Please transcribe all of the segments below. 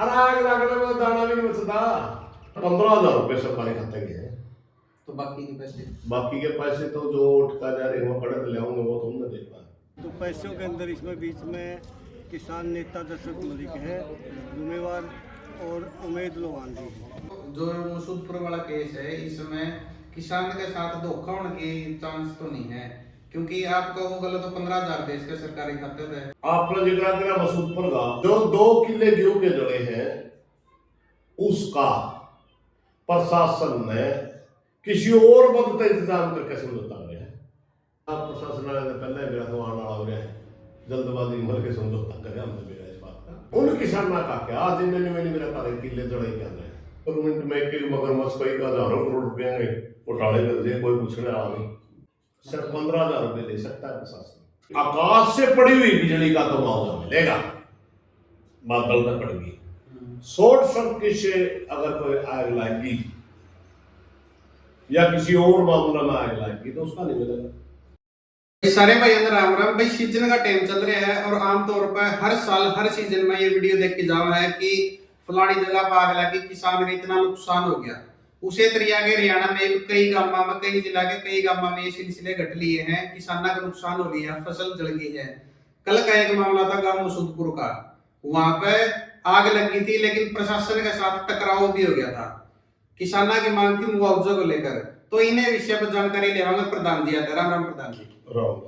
अरे आग लगने में दाना भी नहीं बचता। 15,000 रुपए सरकारी खाते के हैं। तो बाकी के पैसे बाकी के पैसे तो जो उठका जा रहे हैं पड़े ले आऊंगे, वो तुमने देखना है। तो पैसों के अंदर इसमें बीच में किसान नेता दशरथ मलिक है जिम्मेवार और उमेद लोहान जी है। जो मसूदपुर वाला केस है, इसमें किसान के साथ धोखा होने की चांस तो नहीं है, क्योंकि आप कहोगे तो 15,000 देश के सरकारी खाते थे। आपने जिक्र किया मसूदपुर का, जो 2 किले गेहूं के जड़े हैं उसका प्रशासन ने किसी और मदद का इंतजाम करके समझौता कर है। प्रशासन ने पहले मेरा तो आना आ गया है, जल्दबाजी भर के समझौता करे हमने मेरा इस बात का। उन किसानों का क्या जिन्होंने मैंने मेरा तारे किले जड़े क्या है गवर्नमेंट में एक मगरमच्छ कई का हजारों करोड़ रुपए घोटाले कर दिए, कोई पूछने वाला नहीं। सिर्फ 15,000 रुपए दे सकता है प्रशासन। आकाश से पड़ी हुई बिजली का तो मुआवजा मिलेगा, बादल तक पड़ेगी। शॉर्ट सर्किट से अगर कोई आग लगेगी या किसी और मामला में आग लगेगी तो उसका नहीं मिलेगा। सारे भाई अंदर राम राम भाई, सीजन का टाइम चल रहा है और आमतौर पर हर साल हर सीजन में ये वीडियो देख के जावा है कि फलानी जगह पर आग लगी, किसान का इतना नुकसान हो गया। उसे तरीका के हरियाणा में कई गांव में, कई जिला के कई गांव में ये सिलसिले घट लिए हैं, किसानों का नुकसान हो रही है, फसल जल गई है। कल का एक मामला था गांव मसूदपुर का, वहां पे आग लगी थी लेकिन प्रशासन के साथ टकराव भी हो गया था। किसानों की मांग थी मुआवजे को लेकर। तो इन्हें विषय पर जानकारी लेवांगे प्रधान जी आते। राम राम प्रधान जी। राम।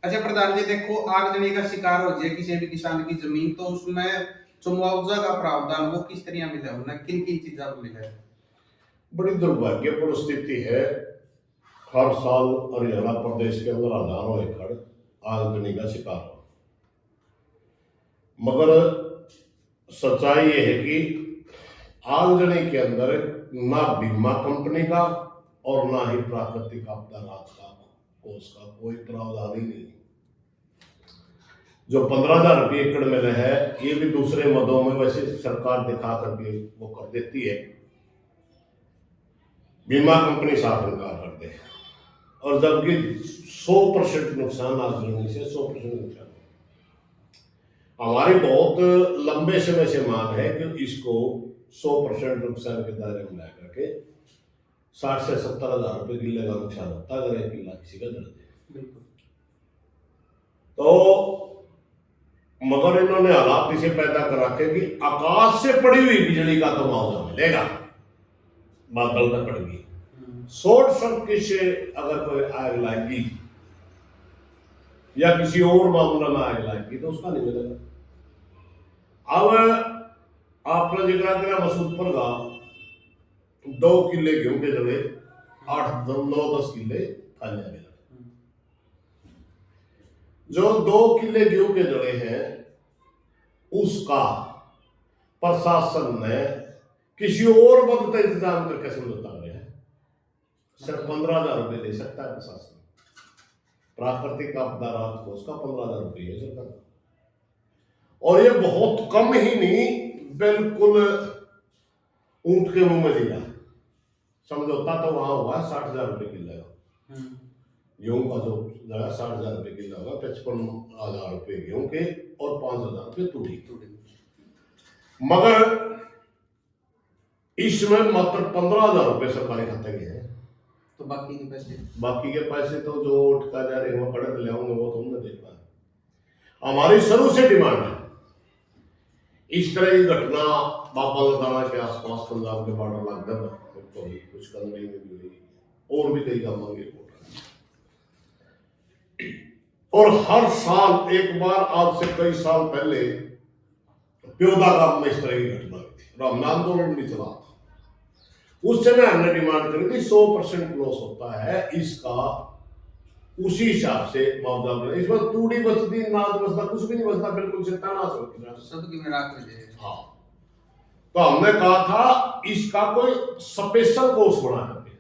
अच्छा प्रधान जी, देखो आग जलने का शिकार हो जाए किसी भी किसान की जमीन, तो उसमें जो मुआवजा का प्रावधान वो किस तरह मिला, उन्हें किन किन चीजों को मिला है? बड़ी दुर्भाग्यपूर्ण स्थिति है। हर साल हरियाणा प्रदेश के अंदर हजारों एकड़ आगजनी का शिकार हो, मगर सच्चाई ये है कि आगजनी के अंदर ना बीमा कंपनी का और ना ही प्राकृतिक आपदा राहत का कोष का कोई प्रावधान ही नहीं। जो 15,000 रुपये एकड़ मिले है ये भी दूसरे मदों में वैसे सरकार दिखा करके वो कर देती है, बीमा कंपनी साफ इनकार कर दे, और जबकि 100% नुकसान आगजनी से 100% नुकसान। हमारी बहुत लंबे समय से मांग है कि इसको 100% नुकसान के दायरे में ला करके 60 से 70,000 रुपए किले का नुकसान होता अगर एक किला किसी का जल जाए। तो मगर इन्होंने हालात इसे पैदा कर रखे कि आकाश से पड़ी हुई बिजली का तो मुआवजा मिलेगा, बादल तक पड़ेगी। शॉर्ट सर्किट से अगर कोई आग लगेगी या किसी और मामला में आग लगेगी तो उसका नहीं मिलेगा। अब आपने जिक्र किया मसूदपुर का, 2 किले गेहूं के जड़े 8 9 10 किले खालियां मिले। जो 2 किले गेहूं के जड़े हैं उसका प्रशासन ने किसी और मदद का इंतजाम करके समझौता करे है। सिर्फ 15,000 रुपए दे सकता है प्रशासन। प्राकृतिक आपदा राहत कोष का 15,000 रुपए है सरकार, और ये बहुत कम ही नहीं, बिल्कुल ऊंट के मुंह में दिया। समझौता तो वहां हुआ 60,000 रुपए किलो का गेहूं का, जो लगा 60,000 रुपए किलो होगा, 55,000 रुपए गेहूं के और 5,000 रुपए तूड़ी। मगर इसमें मात्र 15,000 रुपए सरकारी खाते के हैं। तो बाकी के पैसे तो जो उठका जा रहे हैं पड़े ले आऊंगे, वो तुमने देखना है। हमारी शुरू से डिमांड है इस तरह की घटना बाबा लदाना के आसपास पंजाब के बॉर्डर लगभग तो कुछ कदमी में भी हुई और भी कई काम मांगे। और हर साल एक बार, आज से कई साल पहले प्योदा गांव में इस तरह की घटना हुई थी, राम आंदोलन भी चला था। उस समय हमने डिमांड करी थी 100% लॉस होता है इसका, उसी हिसाब से मुआवजा मिले। इसमें तूड़ी बचती, नाज बचता, कुछ भी नहीं बचता, बिल्कुल सत्यानाश हो गया सबकी में राख हो जाए। हाँ, तो हमने कहा था इसका कोई स्पेशल कोर्स बना करके,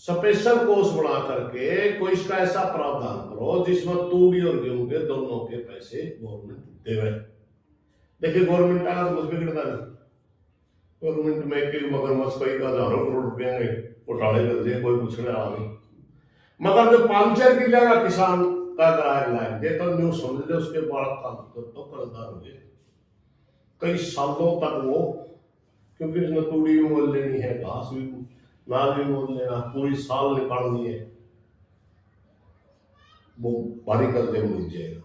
स्पेशल कोर्स बना करके कोई इसका ऐसा प्रावधान करो जिसमें तूड़ी और गेहूं के दोनों के पैसे गवर्नमेंट देवे। देखिए गवर्नमेंट आया तो मुझे बिगड़ता नहीं, गवर्नमेंट में एक मगरमच्छ कई का हजारों करोड़ रुपए घोटाले कर दिए, कोई पूछने वाला नहीं। मगर जो 5-4 किले का किसान का किराया लाएंगे तो न्यूज समझ ले उसके बाद काम तो कर्जदार हो गए। कई सालों तक वो, क्योंकि उसने तूड़ी भी मोल लेनी है, घास भी नाल भी मोल लेना, पूरी साल निकालनी है, वो भारी कर्जे में डूब जाएगा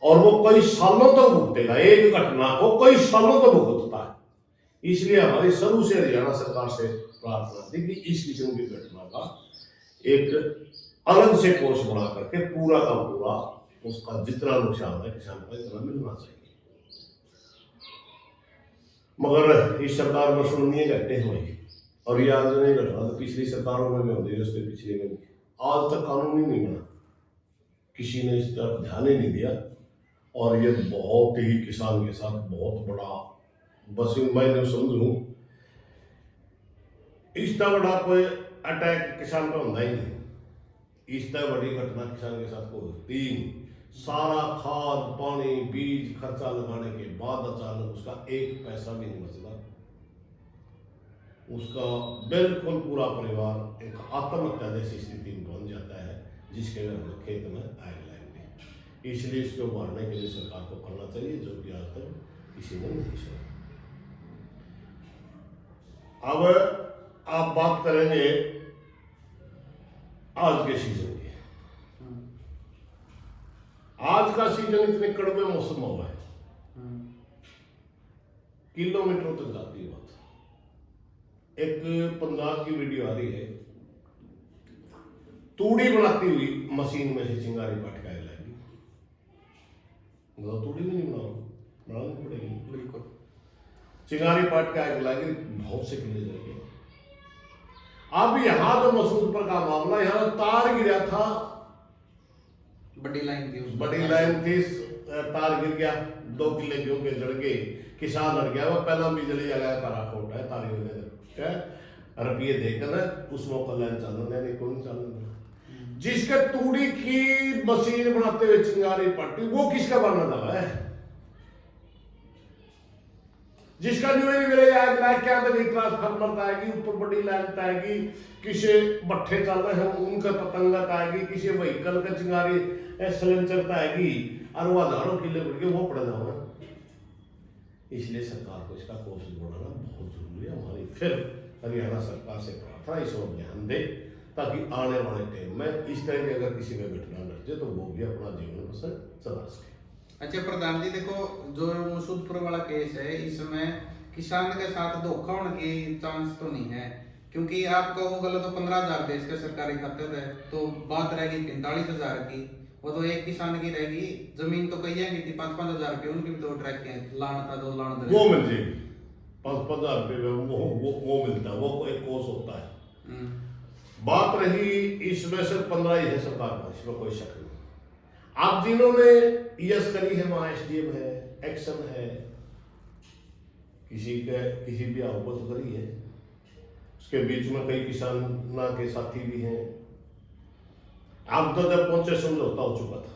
और वो कई सालों तक भुगतेगा। एक घटना को कई सालों तक भुगतता है। इसलिए हमारी शुरू से हरियाणा सरकार से प्रार्थना थी कि इस किस्म की घटना का एक अलग से कोष बना करके पूरा का पूरा उसका जितना नुकसान है किसान को इतना मिलना चाहिए। मगर इस सरकार में सुनिए घटने हुई और ये आज नहीं घटना तो पिछली सरकारों में भी होती है, उसके पिछले में आज तक कानून ही नहीं बना, किसी ने इस तरफ ध्यान ही नहीं दिया। और ये बहुत ही किसान के साथ बहुत बड़ा, बस मैं समझूं इस तरह बड़ा कोई अटैक किसान पे होता ही नहीं। इस तरह बड़ी घटना किसान के साथ को होती ही नहीं। सारा खाद पानी बीज खर्चा लगाने के बाद अचानक उसका एक पैसा भी नहीं बचता, उसका बिल्कुल पूरा परिवार एक आत्महत्या जैसी स्थिति में पहुंच जाता है, जिसके लिए हम खेत में आग लगाएंगे। इसलिए इसको मारने के लिए सरकार को करना चाहिए, जो कि आज तक किसी ने नहीं सुना। अब आप बात करेंगे आज के सीजन की। आज का सीजन इतने कड़वे मौसम हुआ है, किलोमीटरों तक जाती है बात। एक पंजाब की वीडियो आ रही है, तूड़ी बनाती हुई मशीन में से चिंगारी पाट के लाएगी। तूड़ी भी नहीं बनानी पड़ेगी, बिल्कुल चिंगारी पाट के आग लाएगी, बहुत से किले जाएंगे। अब यहां जो मसूदपुर का मामला, यहां तार गिरा था, बड़ी लाइन थी, बड़ी लाइन थी, तार गिर गया, 2 किले गेहूं के जड़ गए, किसान लड़ गया। वो पहला बिजली जलाया तारा खोटा है, तारी रुपये देकर उस मौका लाइन चालने नहीं, कौन चालने। जिसके तूड़ी की मशीन बनाते हुए चिंगारी पट्टी, वो किसका बनना दवा है? जिसका न्यू मेरे आग लाइक क्या ट्रांसफार्मर आएगी, ऊपर बड़ी लाइन आएगी, किसी भट्ठे चल रहे हैं उनका पतंगा आएगी, किसी व्हीकल का चिंगारी सिलेंडर आएगी, और वो हजारों किले बढ़ के वो पड़ जाओ। इसलिए सरकार को इसका कोशिश बढ़ाना बहुत जरूरी है। हमारी फिर हरियाणा सरकार से प्रार्थना इस ओर ध्यान दे, ताकि आने वाले टाइम में इस तरह की अगर किसी में घटना घट जाए तो वो भी अपना जीवन बसर चला सके। अच्छा प्रधान जी, देखो जो मसूदपुर वाला केस है, इसमें किसान के साथ धोखा होने की चांस तो नहीं है, क्योंकि आप कहोगे तो 15,000 देश के सरकारी खाते थे, तो बात रहेगी 45,000 की, वो तो एक किसान की रहेगी। जमीन तो कई की थी 5-5 हजार की, उनकी भी 2 ट्रैक के लान था, 2 लान वो मिल जाएगी 5-5 हजार रुपये वो मिलता है, वो एक कोर्स होता है। बात रही इसमें से 15 ही है सरकार का, इसमें कोई शक नहीं। आप जिन्होंने यस करी है, वहां एसडीएम है, एक्शन है, किसी भी आरोप करी है, उसके बीच में कई किसान के साथी भी हैं। आप तो जब पहुंचे समझौता हो चुका था,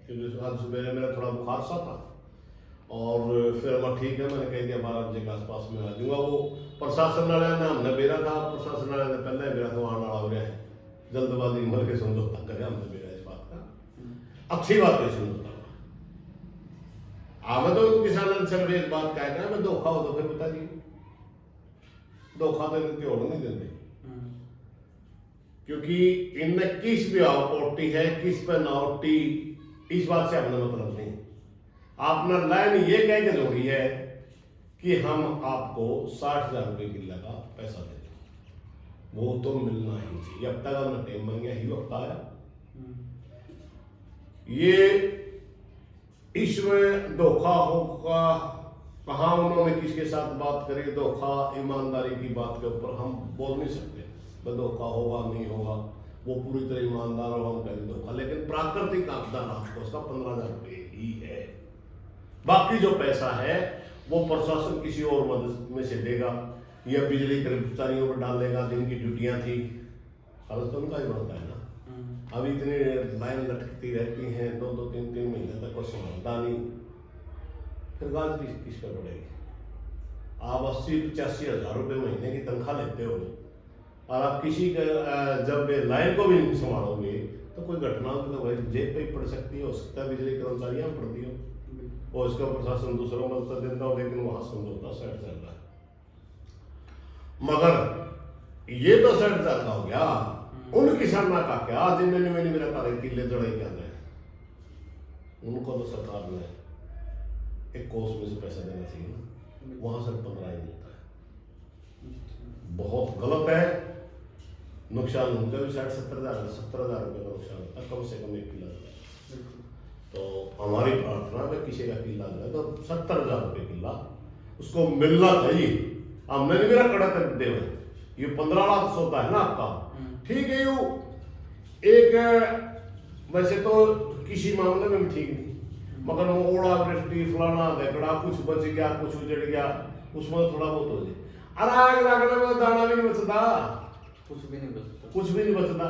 क्योंकि आज सुबह मेरा थोड़ा बुखार सा था, और फिर मैं ठीक है, मैंने कह दिया 12 बजे के आसपास में आ जाऊंगा। वो प्रशासन वाले ने हमने बेरा था, प्रशासन वाले ने पहले बेरा था, वहां आ गया है, जल्दबाजी भर के समझौता करे, हमने बेरा इस बात का अच्छी बात है समझौता। हमें तो किसान सिर्फ एक बात कह रहे हैं, धोखा हो तो फिर बता दी, धोखा तो इनकी और नहीं देते, क्योंकि इनमें किस भी आवटी है, किस पे नावटी, इस बात से हमने मतलब नहीं। आपने लाइन ये कह के जोड़ी है कि हम आपको 60,000 रुपये किलो का पैसा देते, वो तो मिलना ही चाहिए। अब तक हमने टाइम मांगा ही वक्त आया। ये इसमें धोखा होगा, कहाँ उन्होंने किसके साथ बात करी, धोखा ईमानदारी की बात के ऊपर हम बोल नहीं सकते, धोखा होगा नहीं होगा, वो पूरी तरह ईमानदार होगा, हम कहेंगे धोखा। लेकिन प्राकृतिक आपदा आपको उसका 15,000 रुपये ही है। बाकी जो पैसा है वो प्रशासन किसी और मदद में से देगा, या बिजली कर्मचारियों पर डालेगा जिनकी ड्यूटियां थी, खर्च तो उनका ही बढ़ता है ना। अब इतनी लाइन लटकती रहती हैं 2-2, 3-3 महीने तक कोई समझता नहीं, फिर गाज किस पर पड़ेगी। आप 80-85 हजार रुपये महीने की तनख्वाह लेते हो, और आप किसी का जब लाइन को भी नहीं संभालोगे तो कोई घटना तो भाई जेब पे ही पड़ सकती है, हो सकता है बिजली कर्मचारियां पड़ती हो। और इसका प्रशासन दूसरा मदद देता हो, लेकिन वहां समझौता सेट चल रहा है। मगर ये तो सेट चल हो गया, उन किसानों का क्या जिन्होंने मैंने मेरा तारे किले जड़े क्या है, उनको तो सरकार ने एक कोष में से पैसा देना चाहिए ना, वहां से 15 ही मिलता है, बहुत गलत है। नुकसान उनका भी 60-70 हज़ार रुपये का नुकसान होता है, कम से कम 1 किला। तो हमारी प्रार्थना है किसी का किला है तो 70,000 रुपये किला उसको मिलना चाहिए। अब मैंने मेरा कड़ा तक दे, ये 15 लाख सौदा है ना आपका, ठीक है। यू एक वैसे तो किसी मामले में भी ठीक नहीं, मगर वो ओला वृष्टि फलाना देखड़ा कुछ बच गया कुछ उजड़ गया, उसमें थोड़ा बहुत हो जाए। अरे आग लगने में दाना भी नहीं बचता, कुछ भी नहीं बचता।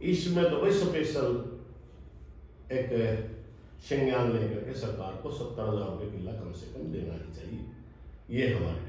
इसमें तो भाई स्पेशल एक संज्ञान लेकर के सरकार को 70,000 रुपये किला कम से कम देना ही चाहिए, ये हमारे